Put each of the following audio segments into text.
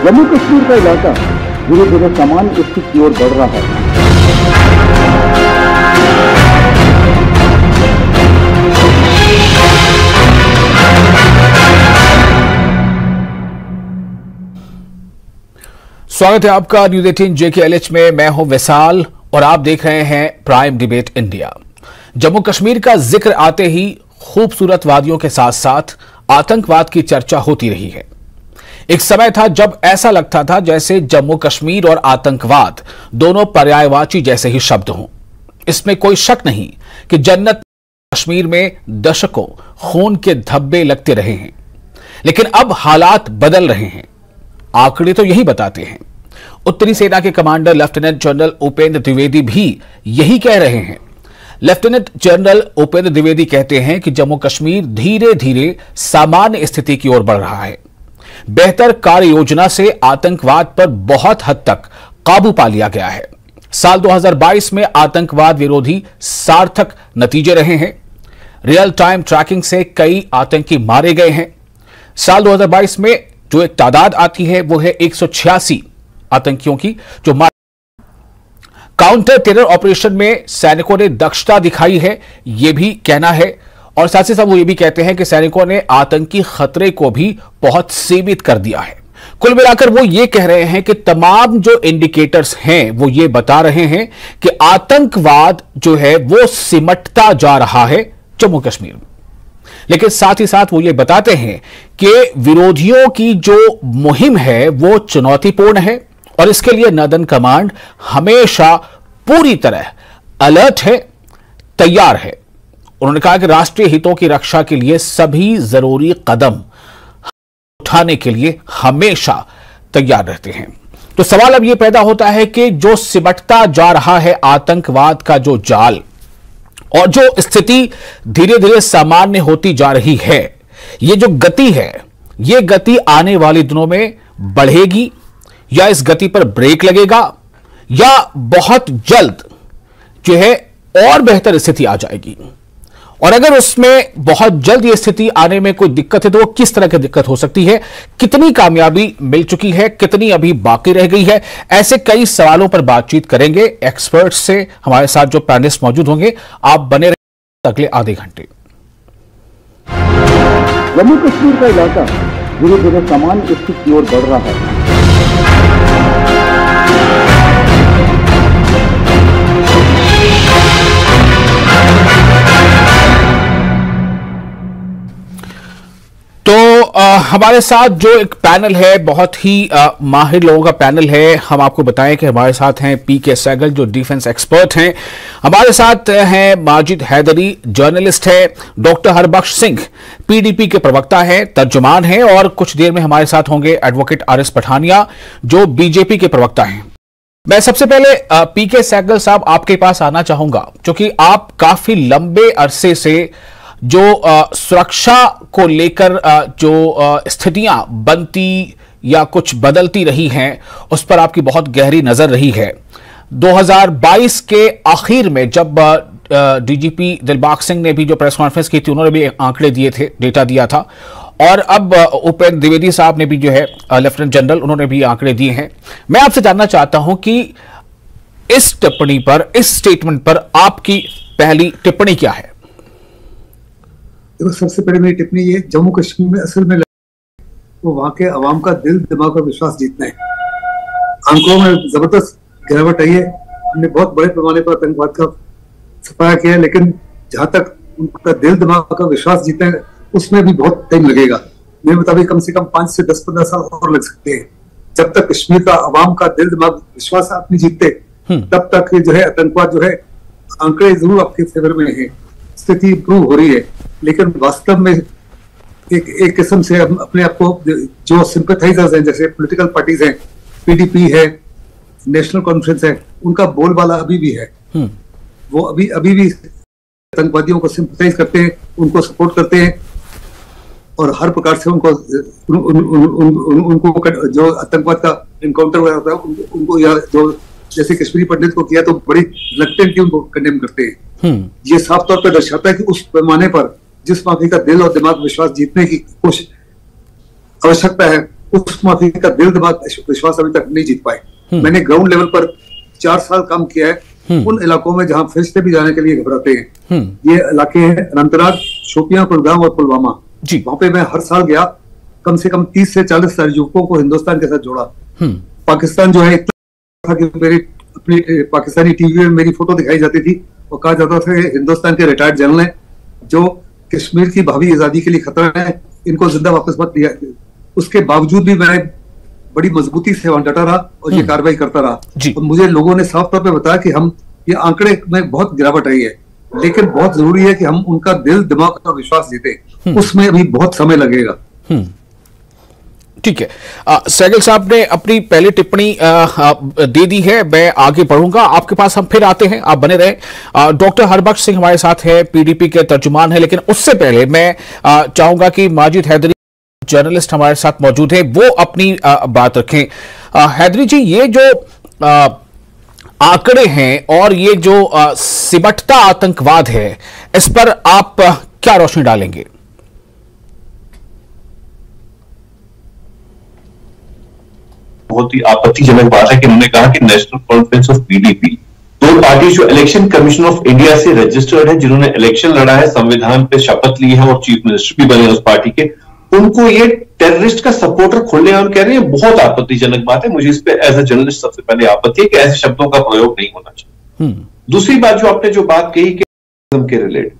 जम्मू कश्मीर का इलाका धीरे धीरे सामान्य स्थिति की ओर बढ़ रहा है। स्वागत है आपका न्यूज 18 JKLH में। मैं हूं विशाल और आप देख रहे हैं prime debate India. Jammu Kashmir का जिक्र आते ही खूबसूरत वादियों के साथ साथ आतंकवाद की चर्चा होती रही है। एक समय था जब ऐसा लगता था जैसे जम्मू कश्मीर और आतंकवाद दोनों पर्यायवाची जैसे ही शब्द हों। इसमें कोई शक नहीं कि जन्नत कश्मीर में दशकों खून के धब्बे लगते रहे हैं, लेकिन अब हालात बदल रहे हैं। आंकड़े तो यही बताते हैं। उत्तरी सेना के commander lieutenant general Upendra Dwivedi भी यही कह रहे हैं। लेफ्टिनेंट जनरल उपेंद्र द्विवेदी कहते हैं कि जम्मू कश्मीर धीरे धीरे सामान्य स्थिति की ओर बढ़ रहा है। बेहतर कार्य योजना से आतंकवाद पर बहुत हद तक काबू पा लिया गया है। साल 2022 में आतंकवाद विरोधी सार्थक नतीजे रहे हैं। रियल टाइम ट्रैकिंग से कई आतंकी मारे गए हैं। साल 2022 में जो एक तादाद आती है वो है 186 आतंकियों की जो काउंटर टेरर ऑपरेशन में सैनिकों ने दक्षता दिखाई है, यह भी कहना है। और साथ ही साथ वो ये भी कहते हैं कि सैनिकों ने आतंकी खतरे को भी बहुत सीमित कर दिया है। कुल मिलाकर वो ये कह रहे हैं कि तमाम जो इंडिकेटर्स हैं वो ये बता रहे हैं कि आतंकवाद जो है वो सिमटता जा रहा है जम्मू कश्मीर में। लेकिन साथ ही साथ वो ये बताते हैं कि विरोधियों की जो मुहिम है वो चुनौतीपूर्ण है और इसके लिए नदन कमांड हमेशा पूरी तरह अलर्ट है, तैयार है। उन्होंने कहा कि राष्ट्रीय हितों की रक्षा के लिए सभी जरूरी कदम उठाने के लिए हमेशा तैयार रहते हैं। तो सवाल अब यह पैदा होता है कि जो सिमटता जा रहा है आतंकवाद का जो जाल और जो स्थिति धीरे धीरे सामान्य होती जा रही है, ये जो गति है, ये गति आने वाले दिनों में बढ़ेगी या इस गति पर ब्रेक लगेगा या बहुत जल्द जो है और बेहतर स्थिति आ जाएगी। और अगर उसमें बहुत जल्द ये स्थिति आने में कोई दिक्कत है तो वो किस तरह की दिक्कत हो सकती है, कितनी कामयाबी मिल चुकी है, कितनी अभी बाकी रह गई है, ऐसे कई सवालों पर बातचीत करेंगे एक्सपर्ट्स से। हमारे साथ जो पैनलिस्ट मौजूद होंगे, आप बने रहिए अगले आधे घंटे। जम्मू कश्मीर का इलाका धीरे धीरे सामान्य स्थिति की ओर बढ़ रहा है। हमारे साथ जो एक पैनल है, बहुत ही माहिर लोगों का पैनल है। हम आपको बताएं कि हमारे साथ हैं PK सहगल जो डिफेंस एक्सपर्ट हैं, हमारे साथ हैं माजिद हैदरी जर्नलिस्ट है, डॉक्टर हरबख्श सिंह PDP के प्रवक्ता हैं, तर्जुमान हैं, और कुछ देर में हमारे साथ होंगे एडवोकेट RS पठानिया जो BJP के प्रवक्ता हैं। मैं सबसे पहले PK सहगल साहब आपके पास आना चाहूंगा, क्योंकि आप काफी लंबे अरसे से जो सुरक्षा को लेकर जो स्थितियां बनती या कुछ बदलती रही हैं उस पर आपकी बहुत गहरी नजर रही है। 2022 के आखिर में जब DGP दिलबाग सिंह ने भी जो प्रेस कॉन्फ्रेंस की थी, उन्होंने भी आंकड़े दिए थे, डेटा दिया था, और अब उपेंद्र द्विवेदी साहब ने भी जो है लेफ्टिनेंट जनरल, उन्होंने भी आंकड़े दिए हैं। मैं आपसे जानना चाहता हूं कि इस टिप्पणी पर, इस स्टेटमेंट पर आपकी पहली टिप्पणी क्या है? देखो, सबसे पहले मेरी टिप्पणी ये, जम्मू कश्मीर में असल में वो वहां के अवाम का दिल दिमाग और विश्वास जीतना है। आंकड़ों में जबरदस्त गिरावट आई है। हमने बहुत बड़े पैमाने पर आतंकवाद का सफाया किया है, लेकिन जहां तक उनका दिल दिमाग का विश्वास जीतना है उसमें भी बहुत टाइम लगेगा। मेरे मुताबिक कम से कम 5 से 10-15 साल और लग सकते हैं। जब तक कश्मीर का अवाम का दिल दिमाग विश्वास आप नहीं जीतते, तब तक जो है आतंकवाद जो है, आंकड़े जरूर आपके फेवर में है, स्थिति इंप्रूव हो रही है, लेकिन वास्तव में एक किस्म से अपने आप को जो सिंपैथाइजर्स हैं, जैसे पॉलिटिकल पार्टीज हैं, PDP है, नेशनल कॉन्फ्रेंस है, उनका बोलबाला अभी भी है। वो अभी भी आतंकवादियों को सिंपैथाइज करते हैं, उनको सपोर्ट करते हैं और हर प्रकार से उनको जो आतंकवाद का इनकाउंटर हुआ होता है उनको, या जो जैसे कश्मीरी पंडित को किया तो बड़ी रिलक्टेंटली उनको कंडेम करते हैं। ये साफ तौर पर दर्शाता है कि उस पैमाने पर जिस माफी का दिल और दिमाग विश्वास जीतने की कोशिश आवश्यकता है, उस माफी का दिल दिमाग विश्वास अभी तक नहीं जीत पाए। मैंने ग्राउंड लेवल पर 4 साल काम किया है उन इलाकों में जहां फरिश्ते भी जाने के लिए घबराते हैं। ये इलाके हैं अनंतनाग, शोपियां, कुलगाम और पुलवामा। वहां पे मैं हर साल गया, कम से कम 30 से 40 साल युवकों को हिंदुस्तान के साथ जोड़ा। पाकिस्तान जो है इतना था कि मेरी अपनी पाकिस्तानी टीवी में मेरी फोटो दिखाई जाती थी और कहा जाता था हिंदुस्तान के रिटायर्ड जनरल हैं जो कश्मीर की भावी आजादी के लिए खतरा है, इनको जिंदा वापस मत दिया। उसके बावजूद भी मैं बड़ी मजबूती से वहां डटा रहा और ये कार्रवाई करता रहा। और मुझे लोगों ने साफ तौर पे बताया कि हम ये आंकड़े में बहुत गिरावट आई है, लेकिन बहुत जरूरी है कि हम उनका दिल दिमाग और विश्वास जीते। उसमें अभी बहुत समय लगेगा। ठीक है, सहगल साहब ने अपनी पहली टिप्पणी दे दी है, मैं आगे बढ़ूंगा। आपके पास हम फिर आते हैं, आप बने रहें। डॉक्टर हरबख्श सिंह हमारे साथ है, पीडीपी के तर्जुमान है, लेकिन उससे पहले मैं चाहूंगा कि माजिद हैदरी जर्नलिस्ट हमारे साथ मौजूद है, वो अपनी बात रखें। हैदरी जी, ये जो आंकड़े हैं और ये जो सिमटता आतंकवाद है, इस पर आप क्या रोशनी डालेंगे? बहुत ही आपत्तिजनक बात है कि उन्होंने कहा कि नेशनल कॉन्फ्रेंस ऑफ पीडीपी, दो पार्टी जो इलेक्शन कमीशन ऑफ इंडिया से रजिस्टर्ड है, जिन्होंने इलेक्शन लड़ा है, संविधान पे शपथ ली है और चीफ मिनिस्टर भी बने उस पार्टी के, उनको ये टेररिस्ट का सपोर्टर खुलेआम कह रहे हैं। बहुत आपत्तिजनक बात है। मुझे इस पे एज ए जर्नलिस्ट सबसे पहले आपत्ति है कि ऐसे शब्दों का प्रयोग नहीं होना चाहिए। दूसरी बात जो आपने जो बात कही कि के रिलेटेड,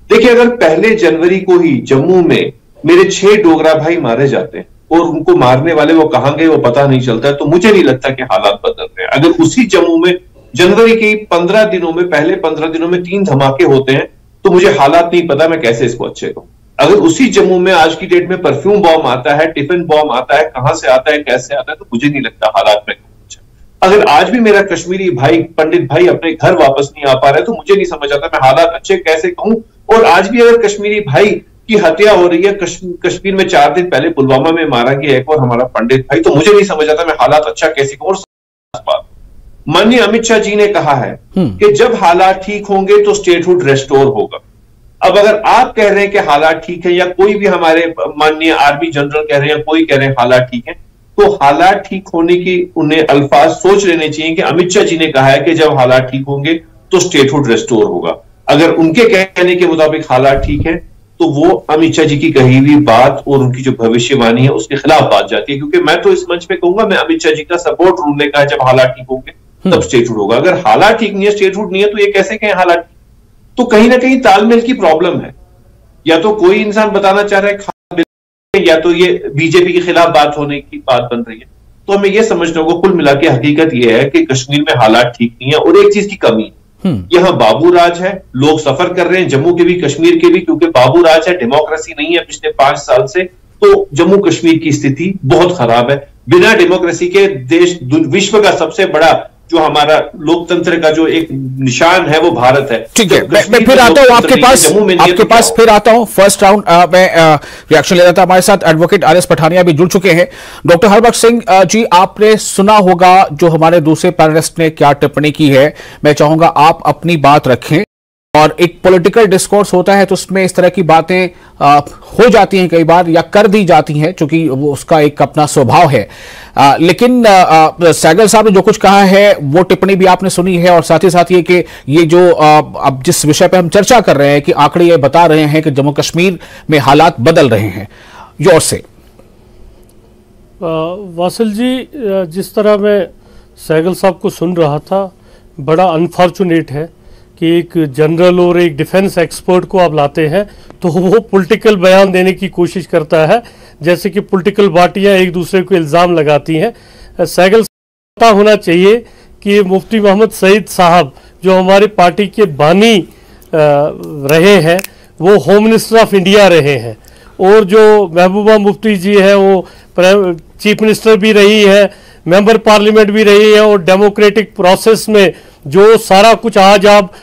देखिए, अगर 1 जनवरी को ही जम्मू में मेरे 6 डोगरा भाई मारे जाते हैं और उनको मारने वाले वो कहां गए वो पता नहीं चलता है, तो मुझे नहीं लगता कि हालात बदल रहे हैं। अगर उसी जम्मू में जनवरी के 15 दिनों में, पहले 15 दिनों में 3 धमाके होते हैं, तो मुझे हालात नहीं पता, मैं कैसे इसको अच्छे कहूं। अगर उसी जम्मू में आज की डेट में परफ्यूम बॉम्ब आता है, टिफिन बॉम्ब आता है, कहां से आता है, कैसे आता है, तो मुझे नहीं लगता हालात में कुछ। अगर आज भी मेरा कश्मीरी भाई, पंडित भाई अपने घर वापस नहीं आ पा रहे, तो मुझे नहीं समझ आता मैं हालात अच्छे कैसे कहूं। और आज भी अगर कश्मीरी भाई की हत्या हो रही है, कश्मीर में 4 दिन पहले पुलवामा में मारा गया एक और हमारा पंडित भाई, तो मुझे नहीं समझ आता मैं हालात अच्छा कैसे कहूं। और माननीय अमित शाह जी ने कहा है कि जब हालात ठीक होंगे तो स्टेटहुड रेस्टोर होगा। अब अगर आप कह रहे हैं कि हालात ठीक है, या कोई भी हमारे माननीय आर्मी जनरल कह रहे हैं, कोई कह रहे हैं हालात ठीक है, तो हालात ठीक होने की उन्हें अल्फाज सोच लेने चाहिए कि अमित शाह जी ने कहा है कि जब हालात ठीक होंगे तो स्टेटहुड रेस्टोर होगा। अगर उनके कहने के मुताबिक हालात ठीक है, तो वो अमित शाह जी की कही हुई बात और उनकी जो भविष्यवाणी है उसके खिलाफ बात जाती है। क्योंकि मैं तो इस मंच पे कहूंगा, मैं अमित शाह जी का सपोर्ट उन्होंने कहा जब हालात ठीक होंगे तब स्टेटहुड होगा। अगर हालात ठीक नहीं है, स्टेटहुड नहीं है, तो ये कैसे कहें हालात? तो कहीं ना कहीं तालमेल की प्रॉब्लम है। या तो कोई इंसान बताना चाह रहा है, या तो ये बीजेपी के खिलाफ बात होने की बात बन रही है। तो हमें यह समझना होगा, कुल मिला के हकीकत यह है कि कश्मीर में हालात ठीक नहीं है और एक चीज की कमी है, यहां बाबू राज है, लोग सफर कर रहे हैं, जम्मू के भी कश्मीर के भी, क्योंकि बाबू राज है, डेमोक्रेसी नहीं है पिछले 5 साल से। तो जम्मू कश्मीर की स्थिति बहुत खराब है। बिना डेमोक्रेसी के देश, विश्व का सबसे बड़ा जो हमारा लोकतंत्र का जो एक निशान है वो भारत है। ठीक है, मैं फिर आता हूं आपके पास फिर आता हूं। फर्स्ट राउंड में रिएक्शन ले रहा था। हमारे साथ एडवोकेट आर एस पठानिया भी जुड़ चुके हैं। डॉक्टर हरबख्श सिंह जी, आपने सुना होगा जो हमारे दूसरे पैनलिस्ट ने क्या टिप्पणी की है। मैं चाहूंगा आप अपनी बात रखें। और एक पॉलिटिकल डिस्कोर्स होता है तो उसमें इस तरह की बातें हो जाती हैं कई बार, या कर दी जाती हैं, क्योंकि वो उसका एक अपना स्वभाव है। लेकिन सहगल साहब ने जो कुछ कहा है वो टिप्पणी भी आपने सुनी है, और साथ ही साथ ये कि ये जो अब जिस विषय पे हम चर्चा कर रहे हैं कि आंकड़े ये बता रहे हैं कि जम्मू कश्मीर में हालात बदल रहे हैं। जोर से वासिल जी, जिस तरह मैं सहगल साहब को सुन रहा था, बड़ा अनफॉर्चुनेट है कि एक जनरल और एक डिफेंस एक्सपर्ट को आप लाते हैं तो वो पॉलिटिकल बयान देने की कोशिश करता है, जैसे कि पॉलिटिकल पार्टियां एक दूसरे को इल्ज़ाम लगाती हैं। सहगल पता होना चाहिए कि मुफ्ती मोहम्मद सईद साहब जो हमारी पार्टी के बानी रहे हैं, वो होम मिनिस्टर ऑफ इंडिया रहे हैं, और जो महबूबा मुफ्ती जी है वो चीफ मिनिस्टर भी रही है, मेंबर पार्लियामेंट भी रही है, और डेमोक्रेटिक प्रोसेस में जो सारा कुछ आज आप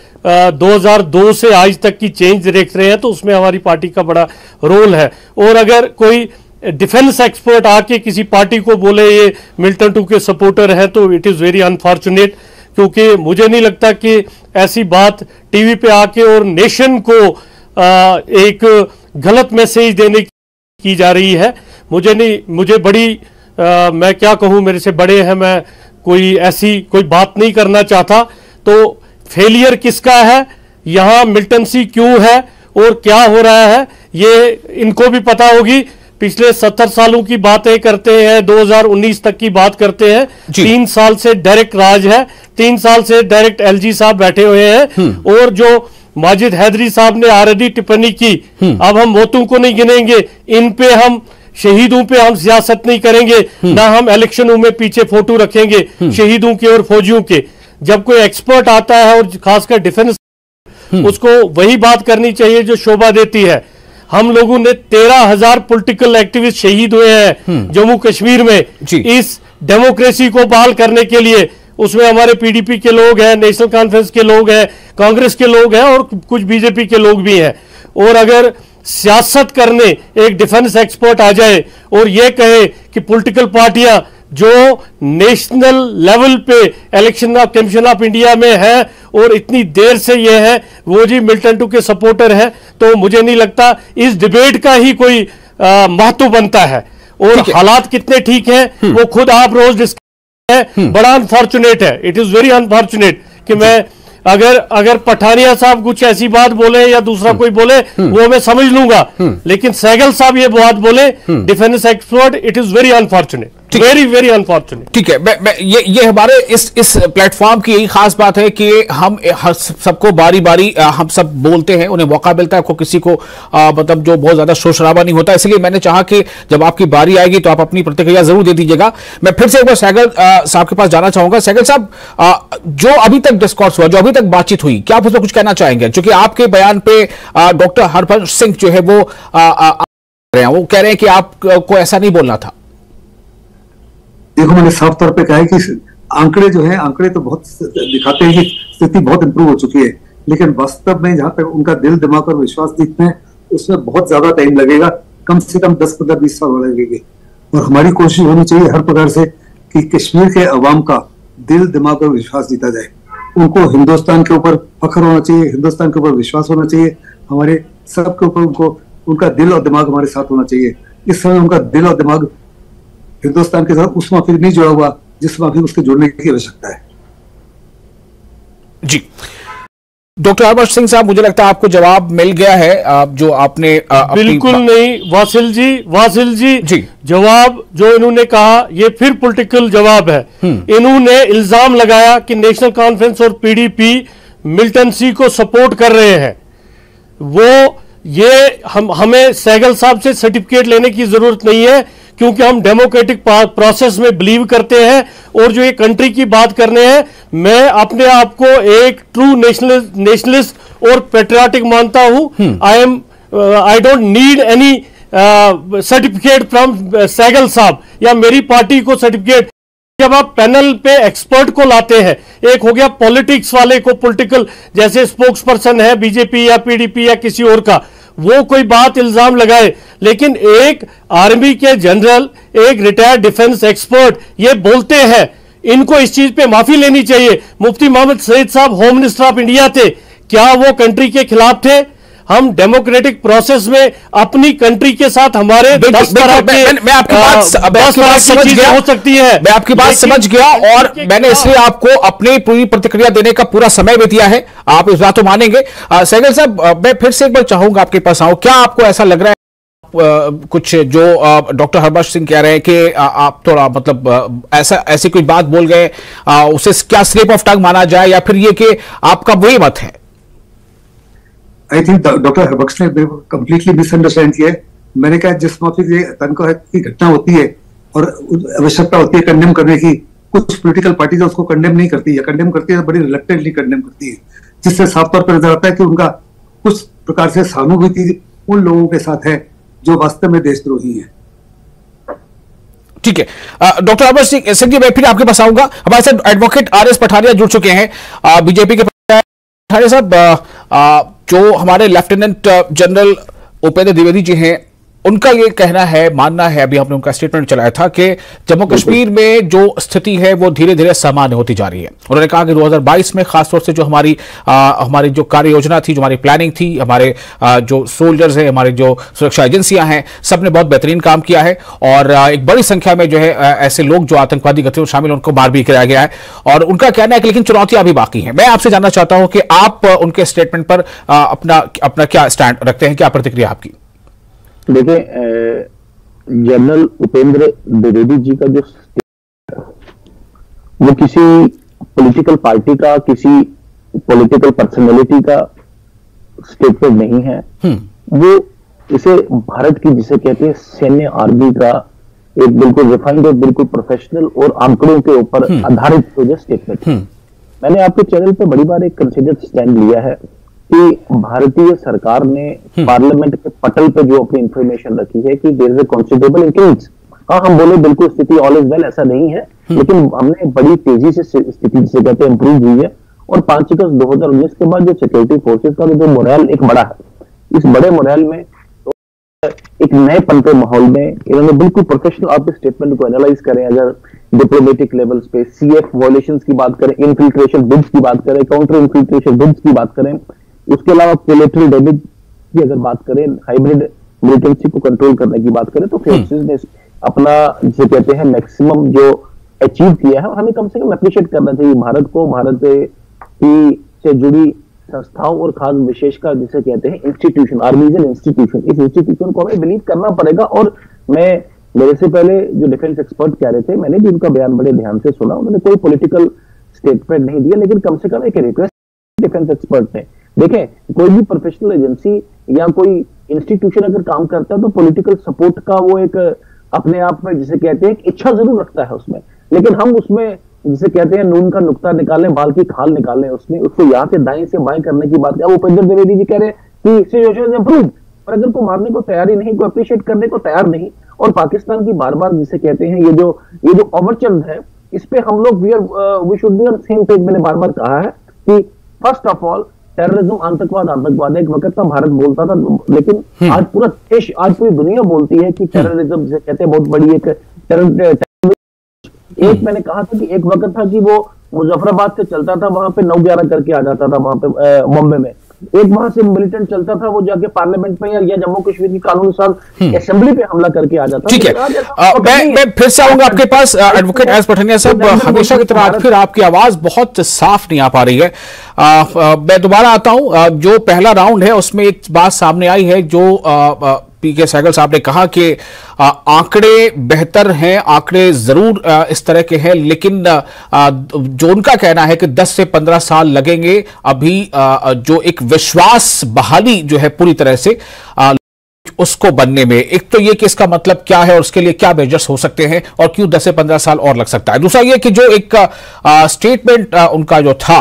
2002 से आज तक की चेंज देख रहे हैं, तो उसमें हमारी पार्टी का बड़ा रोल है। और अगर कोई डिफेंस एक्सपर्ट आके किसी पार्टी को बोले ये मिल्टन टू के सपोर्टर है, तो इट इज़ वेरी अनफॉर्चुनेट, क्योंकि मुझे नहीं लगता कि ऐसी बात टीवी पे आके और नेशन को एक गलत मैसेज देने की जा रही है। मुझे बड़ी मैं क्या कहूं, मेरे से बड़े हैं, मैं कोई बात नहीं करना चाहता। तो फेलियर किसका है, यहां मिलिटेंसी क्यों है और क्या हो रहा है, ये इनको भी पता होगी। पिछले 70 सालों की बातें करते हैं, 2019 तक की बात करते हैं। 3 साल से डायरेक्ट राज है, 3 साल से डायरेक्ट एलजी साहब बैठे हुए हैं। और जो माजिद हैदरी साहब ने ऑलरेडी टिप्पणी की, अब हम वोटों को नहीं गिनेंगे, इन पे हम शहीदों पे हम सियासत नहीं करेंगे, ना हम इलेक्शनों में पीछे फोटो रखेंगे शहीदों के और फौजियों के। जब कोई एक्सपर्ट आता है और खासकर डिफेंस, उसको वही बात करनी चाहिए जो शोभा देती है। हम लोगों ने 13,000 पॉलिटिकल एक्टिविस्ट शहीद हुए हैं जम्मू कश्मीर में इस डेमोक्रेसी को बहाल करने के लिए। उसमें हमारे पीडीपी के लोग हैं, नेशनल कॉन्फ्रेंस के लोग हैं, कांग्रेस के लोग हैं और कुछ बीजेपी के लोग भी हैं। और अगर सियासत करने एक डिफेंस एक्सपर्ट आ जाए और यह कहे कि पॉलिटिकल पार्टियां जो नेशनल लेवल पे इलेक्शन कमीशन ऑफ इंडिया में है और इतनी देर से ये है वो जी मिलिटेंटों के सपोर्टर है, तो मुझे नहीं लगता इस डिबेट का ही कोई महत्व बनता है। और हालात कितने ठीक हैं वो खुद आप रोज डिस्कस है। बड़ा अनफॉर्चुनेट है, इट इज वेरी अनफॉर्चुनेट कि मैं अगर पठानिया साहब कुछ ऐसी बात बोले या दूसरा कोई बोले वो मैं समझ लूंगा, लेकिन सहगल साहब ये बात बोले defence expert, it is very unfortunate, very very unfortunate. ठीक है, ये हमारे इस प्लेटफॉर्म की यही खास बात है कि हम सबको बारी बारी हम सब बोलते हैं, उन्हें मौका मिलता है, किसी को मतलब जो बहुत ज्यादा शोर शराबा नहीं होता। इसलिए मैंने चाहा कि जब आपकी बारी आएगी तो आप अपनी प्रतिक्रिया जरूर दे दीजिएगा। मैं फिर से एक बार सहगल साहब के पास जाना चाहूंगा। सहगल साहब, जो अभी तक डिस्कॉर्स हुआ, जो अभी तक बातचीत हुई, क्या आप उसमें कुछ कहना चाहेंगे? क्योंकि आपके बयान पे डॉक्टर हरबंश सिंह जो है वो कह रहे हैं कि आपको ऐसा नहीं बोलना था। देखो, मैंने साफ तौर पे कहा है कि आंकड़े जो है, आंकड़े तो बहुत दिखाते हैं कि स्थिति बहुत इंप्रूव हो चुकी है, लेकिन वास्तव में जहां तक उनका दिल दिमाग और विश्वास जीतना है उसमें बहुत ज्यादा टाइम लगेगा, कम से कम 10, 15, 20 साल लगेंगे। और हमारी कोशिश होनी चाहिए हर प्रकार से कि कश्मीर के अवाम का दिल दिमाग और विश्वास जीता जाए। उनको हिंदुस्तान के ऊपर फख्र होना चाहिए, हिंदुस्तान के ऊपर विश्वास होना चाहिए, हमारे सबके ऊपर उनका दिल और दिमाग हमारे साथ होना चाहिए। इस समय उनका दिल और दिमाग हिंदुस्तान के साथ उस माफी नहीं जुड़ा हुआ जिस माफी उसके जुड़ने की आवश्यकता है। जी, डॉक्टर हरबंश सिंह साहब, मुझे लगता है आपको जवाब मिल गया है जो आपने बिल्कुल नहीं वासिल जी जवाब जो इन्होंने कहा ये फिर पॉलिटिकल जवाब है। इन्होंने इल्जाम लगाया कि नेशनल कॉन्फ्रेंस और पीडीपी मिलिटेंसी को सपोर्ट कर रहे हैं। हमें सहगल साहब से सर्टिफिकेट लेने की जरूरत नहीं है, क्योंकि हम डेमोक्रेटिक प्रोसेस में बिलीव करते हैं। और जो ये कंट्री की बात करने हैं, मैं अपने आप को एक ट्रू नेशनलिस्ट और पेट्रियाटिक मानता हूं। I don't need any certificate from Sehgal साहब या मेरी पार्टी को सर्टिफिकेट। जब आप पैनल पे एक्सपर्ट को लाते हैं, एक हो गया पॉलिटिक्स वाले को, पॉलिटिकल जैसे स्पोक्स पर्सन है बीजेपी या पीडीपी या किसी और का, वो कोई बात इल्जाम लगाए, लेकिन एक आर्मी के जनरल, एक रिटायर्ड डिफेंस एक्सपर्ट ये बोलते हैं, इनको इस चीज पे माफी लेनी चाहिए। मुफ्ती मोहम्मद सईद साहब होम मिनिस्टर ऑफ इंडिया थे, क्या वो कंट्री के खिलाफ थे? हम डेमोक्रेटिक प्रोसेस में अपनी कंट्री के साथ हमारे 10 तरह के मैं आपकी बात समझ गया, हो सकती है, मैं आपकी बात समझ गया और मैंने इसलिए आपको अपनी पूरी प्रतिक्रिया देने का पूरा समय भी दिया है, आप इस बात को मानेंगे। सहगल साहब, मैं फिर से एक बार चाहूंगा आपके पास आऊं, क्या आपको ऐसा लग रहा है कुछ जो डॉक्टर हरबंश सिंह कह रहे हैं कि आप थोड़ा मतलब ऐसी कोई बात बोल गए, उसे क्या स्लिप ऑफ टंग माना जाए, या फिर ये कि आपका वही मत है? आई थिंक डॉक्टर हरबंश ने कंप्लीटली मिसअंडरस्टैंड किया है। मैंने कहा जिस माफी की तनख्वाह की घटना होती है और आवश्यकता होती है कंडेम करने की, कुछ पॉलिटिकल पार्टीज उसको कंडेम नहीं करती है, कंडेम करती है बड़ी रिलक्टेंटली कंडेम करती है, जिससे साफ तौर पर नजर आता है कि उनका कुछ प्रकार से सहानुभूति उन लोगों के साथ है जो वास्तव में देशद्रोही है। ठीक है, डॉक्टर हरबंश सिंह जी, मैं फिर आपके पास आऊंगा। हमारे साथ एडवोकेट आर एस पठानिया जुड़ चुके हैं, बीजेपी के। पठानिया साहब, जो हमारे लेफ्टिनेंट जनरल उपेंद्र द्विवेदी जी हैं, उनका ये कहना है, मानना है, अभी हमने उनका स्टेटमेंट चलाया था कि जम्मू कश्मीर में जो स्थिति है वो धीरे धीरे सामान्य होती जा रही है। उन्होंने कहा कि 2022 में खासतौर से जो हमारी जो कार्य योजना थी, जो हमारी प्लानिंग थी, हमारे जो सोल्जर्स हैं, हमारी जो सुरक्षा एजेंसियां हैं, सबने बहुत बेहतरीन काम किया है और एक बड़ी संख्या में जो है ऐसे लोग जो आतंकवादी गतिविधियों में शामिल, उनको मार भी कराया गया है। और उनका कहना है कि लेकिन चुनौतियां अभी बाकी हैं। मैं आपसे जानना चाहता हूं कि आप उनके स्टेटमेंट पर अपना क्या स्टैंड रखते हैं, क्या प्रतिक्रिया आपकी? देखिए, जनरल उपेंद्र द्विवेदी जी का जो वो किसी पॉलिटिकल पार्टी का, किसी पॉलिटिकल पर्सनैलिटी का स्टेटमेंट नहीं है। वो इसे भारत की, जिसे कहते हैं सैन्य आर्मी का, एक बिल्कुल रिफाइंड और बिल्कुल प्रोफेशनल और आंकड़ों के ऊपर आधारित जो स्टेटमेंट है। मैंने आपके चैनल पर बड़ी बार एक कंसिडर्ड स्टैंड लिया है कि भारतीय सरकार ने पार्लियामेंट के पटल पे जो अपनी इंफॉर्मेशन रखी है कि there is a considerable increase. हाँ, हम बोले बिल्कुल स्थिति ऑल इज वेल, ऐसा नहीं है, लेकिन हमने बड़ी तेजी से स्थिति, जिसे कहते हैं, इंप्रूव हुई है। और 5 अगस्त 2019 के बाद जो सिक्योरिटी फोर्सेस का जो मोरल एक बड़ा है, इस बड़े मोरल में तो एक नए पनपे माहौल में इन्होंने बिल्कुल प्रोफेशनल आप स्टेटमेंट को एनालाइज करें। अगर डिप्लोमेटिक लेवल्स पे CF वायलेशंस की बात करें, इन्फिल्ट्रेशन बिड्स की बात करें, काउंटर इन्फिल्ट्रेशन बिड्स की बात करें, उसके अलावा कोलेटरल डैमेज की अगर बात करें, हाइब्रिड मिलिटेंसी को कंट्रोल करने की बात करें, तो फोर्सेस ने अपना, जिसे कहते हैं, मैक्सिमम जो अचीव किया है। और हमें कम से कम अप्रिशिएट करना चाहिए भारत को, भारत की से जुड़ी संस्थाओं और खास विशेषकर जिसे कहते हैं institution, army is an institution, इस इंस्टीट्यूशन को हमें बिलीव करना पड़ेगा। और मेरे से पहले जो डिफेंस एक्सपर्ट कह रहे थे, मैंने भी उनका बयान बड़े ध्यान से सुना। उन्होंने कोई पॉलिटिकल स्टेटमेंट नहीं दिया, लेकिन कम से कम एक रिक्वेस्ट डिफेंस एक्सपर्ट ने, देखें, कोई भी प्रोफेशनल एजेंसी या कोई इंस्टीट्यूशन अगर काम करता है तो पॉलिटिकल सपोर्ट का वो एक अपने आप में, जिसे कहते हैं, इच्छा जरूर रखता है उसमें, लेकिन हम उसमें, जिसे कहते हैं, नून का नुक्ता निकालें, बाल की खाल निकालें, उसमें उसको यहाँ से दाएं से बाएं करने की बात है। उपेंद्र द्विवेदी जी कह रहे हैं कि सिचुएशन इंप्रूव, पर अगर को मारने को तैयार ही नहीं, को अप्रिशिएट करने को तैयार नहीं, और पाकिस्तान की बार बार, जिसे कहते हैं, ये जो ओवरचर्न है, इस पे हम लोग we should be on same page. मैंने बार बार कहा है कि फर्स्ट ऑफ ऑल टेररिज्म, आतंकवाद एक वक्त का भारत बोलता था, लेकिन आज पूरा देश, आज पूरी दुनिया बोलती है कि टेररिज्म, जिसे कहते हैं, बहुत बड़ी एक एक मैंने कहा था कि एक वक्त था कि वो मुजफ्फराबाद से चलता था, वहां पे 9/11 करके आ जाता था, वहां पे बॉम्बे में एक वहां से मिलिटेंट चलता था, वो जाके पार्लियामेंट में या जम्मू कश्मीर की कानून अनुसार असेंबली पे हमला करके आ जाता। ठीक है, मैं फिर से आऊंगा आपके पास एडवोकेट एस पठानिया साहब। हमेशा की तरह आज फिर आपकी आवाज बहुत साफ नहीं आ पा रही है। मैं दोबारा आता हूं। जो पहला राउंड है उसमें एक बात सामने आई है, जो पीके सहगल साहब ने कहा कि आंकड़े बेहतर हैं, आंकड़े जरूर इस तरह के हैं, लेकिन जो उनका कहना है कि 10 से 15 साल लगेंगे अभी जो एक विश्वास बहाली जो है पूरी तरह से उसको बनने में। एक तो ये कि इसका मतलब क्या है और उसके लिए क्या मेजर्स हो सकते हैं और क्यों 10 से 15 साल और लग सकता है। दूसरा ये कि जो एक स्टेटमेंट उनका जो था,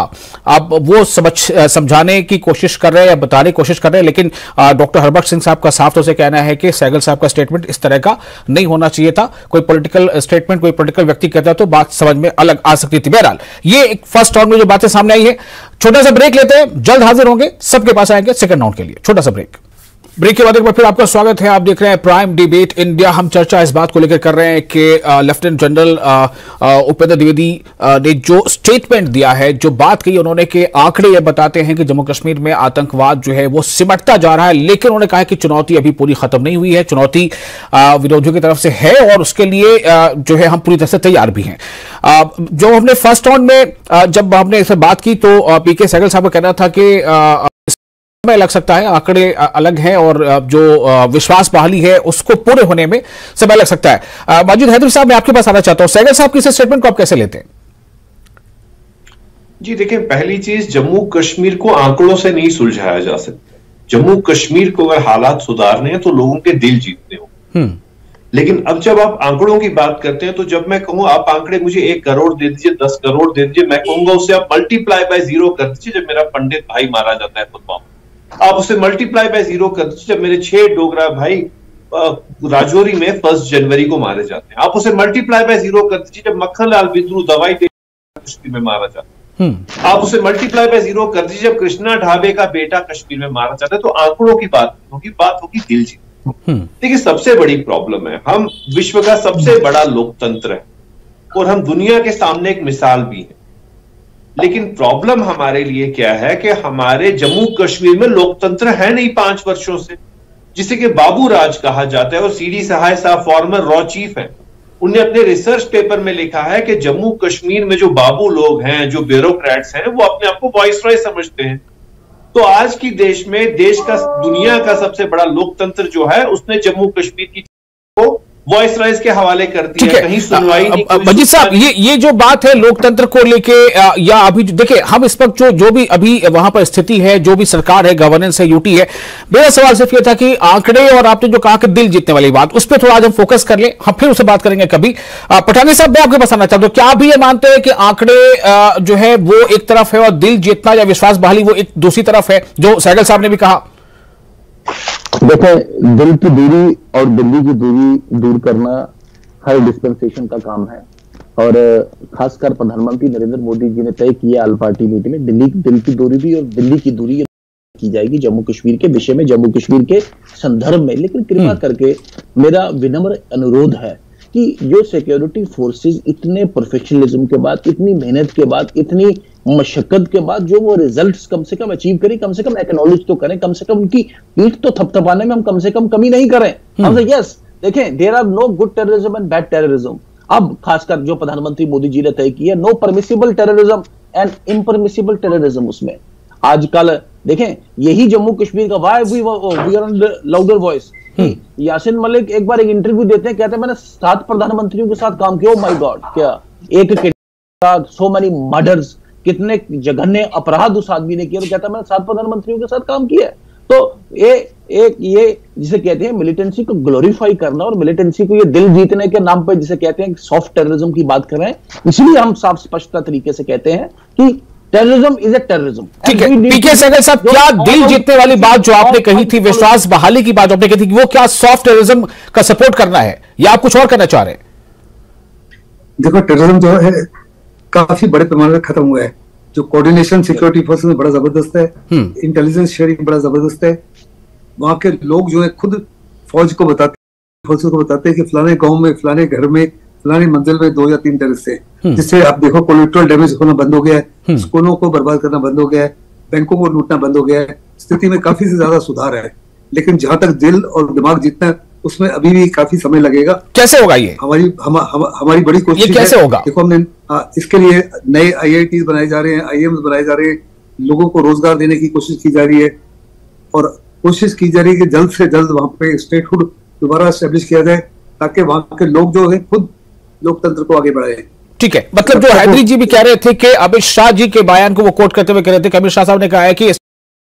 अब वो समझाने की कोशिश कर रहे हैं या बताने की कोशिश कर रहे हैं, लेकिन डॉक्टर हरबख्श सिंह साहब का साफ तौर से कहना है कि सहगल साहब का स्टेटमेंट इस तरह का नहीं होना चाहिए था। कोई पॉलिटिकल स्टेटमेंट कोई पॉलिटिकल व्यक्ति कहता तो बात समझ में अलग आ सकती थी। बहरहाल ये एक फर्स्ट राउंड में जो बातें सामने आई है। छोटा सा ब्रेक लेते हैं, जल्द हाजिर होंगे, सबके पास आएंगे सेकंड राउंड के लिए। छोटा सा ब्रेक के बाद एक बार फिर आपका स्वागत है। आप देख रहे हैं प्राइम डिबेट इंडिया। हम चर्चा इस बात को लेकर कर रहे हैं कि लेफ्टिनेंट जनरल उपेंद्र द्विवेदी ने जो स्टेटमेंट दिया है, जो बात कही उन्होंने, कि आंकड़े ये बताते हैं कि जम्मू कश्मीर में आतंकवाद जो है वो सिमटता जा रहा है, लेकिन उन्होंने कहा कि चुनौती अभी पूरी खत्म नहीं हुई है, चुनौती विरोधियों की तरफ से है और उसके लिए जो है हम पूरी तरह से तैयार भी हैं। जो हमने फर्स्ट राउंड में जब हमने इसे बात की तो पीके सहगल साहब का कहना था कि समय लग सकता है, आंकड़े अलग हैं और जो विश्वास बहाली है उसको पूरे होने में समय लग सकता है। माजिद हैदरी साहब, मैं आपके पास आना चाहता हूं। सहगल साहब की इस स्टेटमेंट को आप कैसे लेते हैं? जी देखिए, पहली चीज, जम्मू कश्मीर को आंकड़ों से नहीं सुलझाया जा सकता। जम्मू कश्मीर को अगर हालात सुधारने हैं तो लोगों के दिल जीतने हो। लेकिन अब जब आप आंकड़ों की बात करते हैं तो जब मैं कहूं आप आंकड़े मुझे 1 करोड़ दे दीजिए, 10 करोड़ दे दीजिए, मैं कहूंगा उससे आप मल्टीप्लाई बाय 0 कर दीजिए। जब मेरा पंडित भाई मारा जाता है पुलवामा, आप उसे मल्टीप्लाई बाय 0 कर दीजिए। जब मेरे 6 डोगरा भाई राजौरी में 1 जनवरी को मारे जाते हैं, आप उसे मल्टीप्लाई बाय 0 कर दीजिए। जब मक्खन लाल बिंद्रू दवाई कश्मीर में मारा जाता है, आप उसे मल्टीप्लाई बाय 0 कर दीजिए। जब कृष्णा ढाबे का बेटा कश्मीर में मारा जाता है, तो आंकड़ों की बात होगी, बात होगी दिल जीत। देखिए, सबसे बड़ी प्रॉब्लम है, हम विश्व का सबसे बड़ा लोकतंत्र है और हम दुनिया के सामने एक मिसाल भी है, लेकिन प्रॉब्लम हमारे लिए क्या है कि हमारे जम्मू कश्मीर में लोकतंत्र है नहीं 5 वर्षों से, जिसे कि बाबू राज कहा जाता है। और सीडी सहाय साहब फॉर्मर रॉ चीफ हैं, उन्होंने अपने रिसर्च पेपर में लिखा है कि जम्मू कश्मीर में जो बाबू लोग हैं, जो ब्यूरोक्रेट्स हैं, वो अपने आप को वाइसरॉय समझते हैं। तो आज की देश में, देश का, दुनिया का सबसे बड़ा लोकतंत्र जो है, उसने जम्मू कश्मीर की को वॉइस राइज के हवाले कर दिया है, कहीं सुनवाई नहीं। मजीद साहब, ये जो बात है लोकतंत्र को लेके, या अभी देखिए हम इस वक्त जो भी अभी वहां पर स्थिति है, जो भी सरकार है, गवर्नेंस है, यूटी है, मेरा सवाल सिर्फ ये था कि आंकड़े और आपने जो कहा कि दिल जीतने वाली बात, उस पर थोड़ा आज हम फोकस कर लें, हम फिर उससे बात करेंगे कभी। पठानी साहब, मैं आपके पास आना चाहता हूं, क्या आप भी ये मानते हैं कि आंकड़े जो है वो एक तरफ है और दिल जीतना या विश्वास बहाली वो एक दूसरी तरफ है, जो सहगल साहब ने भी कहा? देखें, दिल की दूरी और दिल्ली की दूरी दूर करना हर डिस्पेंसेशन का काम है, और खासकर प्रधानमंत्री नरेंद्र मोदी जी ने तय किया ऑल पार्टी मीटिंग में, दिल की दूरी भी और दिल्ली की दूरी की जाएगी जम्मू कश्मीर के विषय में, जम्मू कश्मीर के संदर्भ में। लेकिन कृपा करके मेरा विनम्र अनुरोध है कि जो सिक्योरिटी फोर्सेस इतने प्रोफेशनलिज्म के बाद, इतनी मेहनत के बाद, इतनी मशक्कत के बाद जो वो रिजल्ट्स कम से कम अचीव करें, कम से कम एक्नॉलेज तो करें, कम से कम उनकी पीठ तो थपथपाने में हम कम से कम कमी नहीं करें। हम से यस, देखें, there are no good terrorism and bad terrorism. अब खासकर जो प्रधानमंत्री मोदी जी ने तय किया, no permissible terrorism and impermissible terrorism, उसमें आजकल देखें यही जम्मू कश्मीर का why we are on louder voice. Yasin Malik एक बार एक इंटरव्यू देते हैं, कहते हैं मैंने 7 प्रधानमंत्रियों के साथ काम किया। माय गॉड, क्या एक के साथ सो मेनी मर्डर्स, कितने जघन्य अपराध उस आदमी ने किया, तो कहता है मैंने 7 प्रधानमंत्रियों के साथ काम किया। तो ये जिसे कहते हैं मिलिटेंसी को ग्लोरीफाई करना, और मिलिटेंसी को ये दिल जीतने के नाम पर जिसे कहते हैं सॉफ्ट टेररिज्म की बात कर रहे हैं, इसलिए हम साफ स्पष्ट तरीके से कहते हैं कि टेररिज्म इज ए टेररिज्म। ठीक है, पीके सहगल साहब, क्या दिल जीतने वाली बात जो आपने कही थी, विश्वास बहाली की बात आपने कही थी, वो क्या सॉफ्ट टेररिज्म का सपोर्ट करना है या आप कुछ और करना चाह रहे हैं? देखो, टेररिज्म जो है काफी बड़े पैमाने पर खत्म हुआ है। जो कोऑर्डिनेशन सिक्योरिटी फोर्स में बड़ा जबरदस्त है, इंटेलिजेंस शेयरिंग बड़ा जबरदस्त है। वहां के लोग जो है खुद फौज को बताते, फोर्सेस को बताते हैं कि फलाने गांव में, फलाने घर में, फलानी मंजिल में 2 या 3 टेररिस्ट है, जिससे आप देखो कोलेट्रल डैमेज होना बंद हो गया है, स्कूलों को बर्बाद करना बंद हो गया है, बैंकों को लूटना बंद हो गया है, स्थिति में काफी से ज्यादा सुधार है। लेकिन जहां तक दिल और दिमाग जीतना है, उसमें अभी भी काफी समय लगेगा। कैसे होगा ये? हमारी बड़ी कोशिश ये कैसे होगा? देखो, हमने इसके लिए नए IITs बनाए जा रहे हैं, IIMs बनाए जा रहे हैं, लोगों को रोजगार देने की कोशिश की जा रही है, और कोशिश की जा रही है कि जल्द से जल्द वहां पे स्टेटहुड दोबारा एस्टेब्लिश किया जाए, ताकि वहां के लोग जो है खुद लोकतंत्र को आगे बढ़ाए। ठीक है, मतलब जो हैदरी जी भी कह रहे थे कि अमित शाह जी के बयान को वो कोट करते हुए कह रहे थे कि अमित शाह साहब ने कहा है कि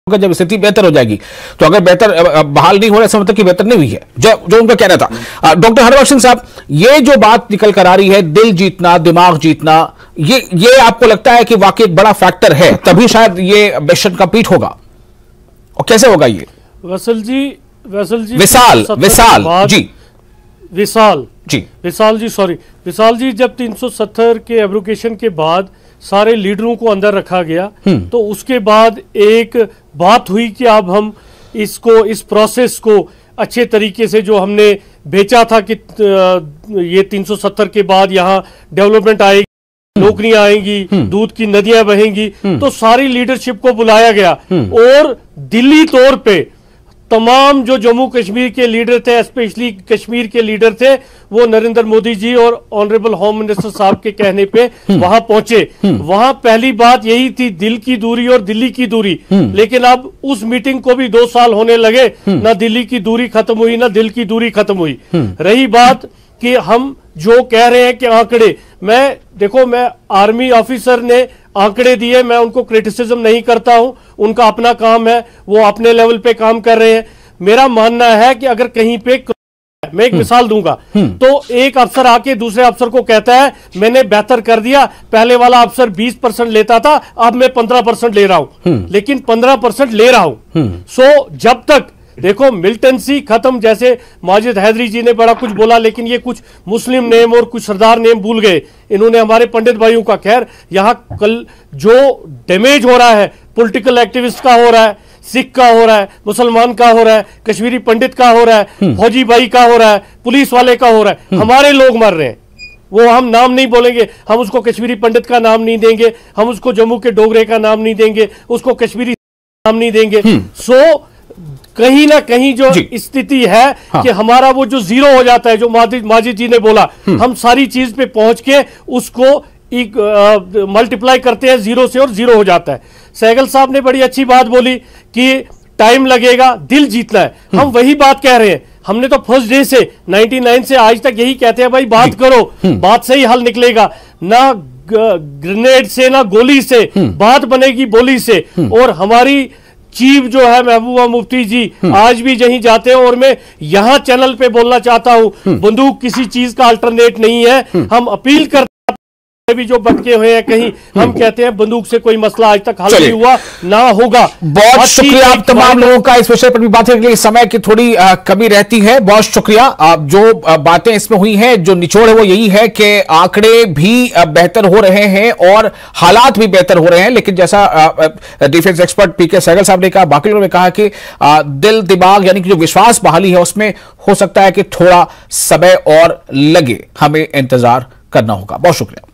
जब स्थिति बेहतर हो जाएगी, तो अगर बेहतर बहाल नहीं हो रहा है, मतलब कि बेहतर नहीं हुई है, जो उनका कहना था। डॉक्टर हरबख्श सिंह साहब, ये जो बात निकल कर आ रही है, दिल जीतना, दिमाग जीतना, ये आपको लगता है कि वाकई एक बड़ा फैक्टर है, तभी शायद ये मिशन कंप्लीट होगा? और कैसे होगा ये? वैसल जी विशाल जी, जब 370 के एब्रोगेशन के बाद सारे लीडरों को अंदर रखा गया, तो उसके बाद एक बात हुई कि अब हम इस प्रोसेस को अच्छे तरीके से, जो हमने बेचा था कि ये 370 के बाद यहाँ डेवलपमेंट आएगी, नौकरियां आएंगी, दूध की नदियां बहेंगी, तो सारी लीडरशिप को बुलाया गया, और दिल्ली तौर पे तमाम जो जम्मू कश्मीर के लीडर थे, स्पेशली कश्मीर के लीडर थे, वो नरेंद्र मोदी जी और ऑनरेबल होम मिनिस्टर साहब के कहने पे वहां पहुंचे। वहां पहली बात यही थी, दिल की दूरी और दिल्ली की दूरी। लेकिन अब उस मीटिंग को भी 2 साल होने लगे, ना दिल्ली की दूरी खत्म हुई, ना दिल की दूरी खत्म हुई। रही बात कि हम जो कह रहे हैं कि आंकड़े, मैं आर्मी ऑफिसर ने आंकड़े दिए, मैं उनको क्रिटिसिज्म नहीं करता हूं, उनका अपना काम है, वो अपने लेवल पे काम कर रहे हैं। मेरा मानना है कि अगर कहीं पे, मैं एक मिसाल दूंगा, तो एक अफसर आके दूसरे अफसर को कहता है मैंने बेहतर कर दिया, पहले वाला अफसर 20% लेता था, अब मैं 15% ले रहा हूं, लेकिन 15% ले रहा हूं। सो जब तक देखो मिलिटेंसी खत्म, जैसे माजिद हैदरी जी ने बड़ा कुछ बोला, लेकिन ये कुछ मुस्लिम नेम और कुछ सरदार नेम भूल गए इन्होंने हमारे पंडित भाइयों का। खैर, यहाँ कल जो डैमेज हो रहा है पॉलिटिकल एक्टिविस्ट का हो रहा है, सिख का हो रहा है, मुसलमान का हो रहा है, कश्मीरी पंडित का हो रहा है, फौजी भाई का हो रहा है, पुलिस वाले का हो रहा है, हमारे लोग मर रहे हैं। वो हम नाम नहीं बोलेंगे, हम उसको कश्मीरी पंडित का नाम नहीं देंगे, हम उसको जम्मू के डोगरे का नाम नहीं देंगे, उसको कश्मीरी नाम नहीं देंगे। सो कहीं ना कहीं जो स्थिति है कि हमारा वो जो जीरो हो जाता है, जो माजिद जी ने बोला, हम सारी चीज पे पहुंच के उसको मल्टीप्लाई करते हैं जीरो से और जीरो हो जाता है। सहगल साहब ने बड़ी अच्छी बात बोली कि टाइम लगेगा, दिल जीतना है। हम वही बात कह रहे हैं। हमने तो फर्स्ट डे से 99 से आज तक यही कहते हैं, भाई बात करो, बात से ही हल निकलेगा, ना ग्रेनेड से ना गोली से, बात बनेगी बोली से। और हमारी चीफ जो है महबूबा मुफ्ती जी आज भी यहीं जाते हैं, और मैं यहां चैनल पे बोलना चाहता हूं, बंदूक किसी चीज का अल्टरनेट नहीं है। हम अपील करते भी जो भटके हुए हैं कहीं, हम कहते हैं बंदूक से कोई मसला आज तक हल नहीं हुआ, ना होगा। बहुत शुक्रिया आप तमाम लोगों का इस विषय पर भी बात करने के लिए। समय की थोड़ी कमी रहती है। बहुत शुक्रिया। आप जो बातें इसमें हुई हैं, जो निचोड़ है वो यही है कि आंकड़े भी बेहतर हो रहे हैं और हालात भी बेहतर हो रहे हैं, लेकिन जैसा डिफेंस एक्सपर्ट पीके सहगल साहब ने कहा, बाकी लोगों ने कहा कि दिल दिमाग यानी कि जो विश्वास बहाली है उसमें हो सकता है कि थोड़ा समय और लगे। हमें इंतजार करना होगा। बहुत शुक्रिया।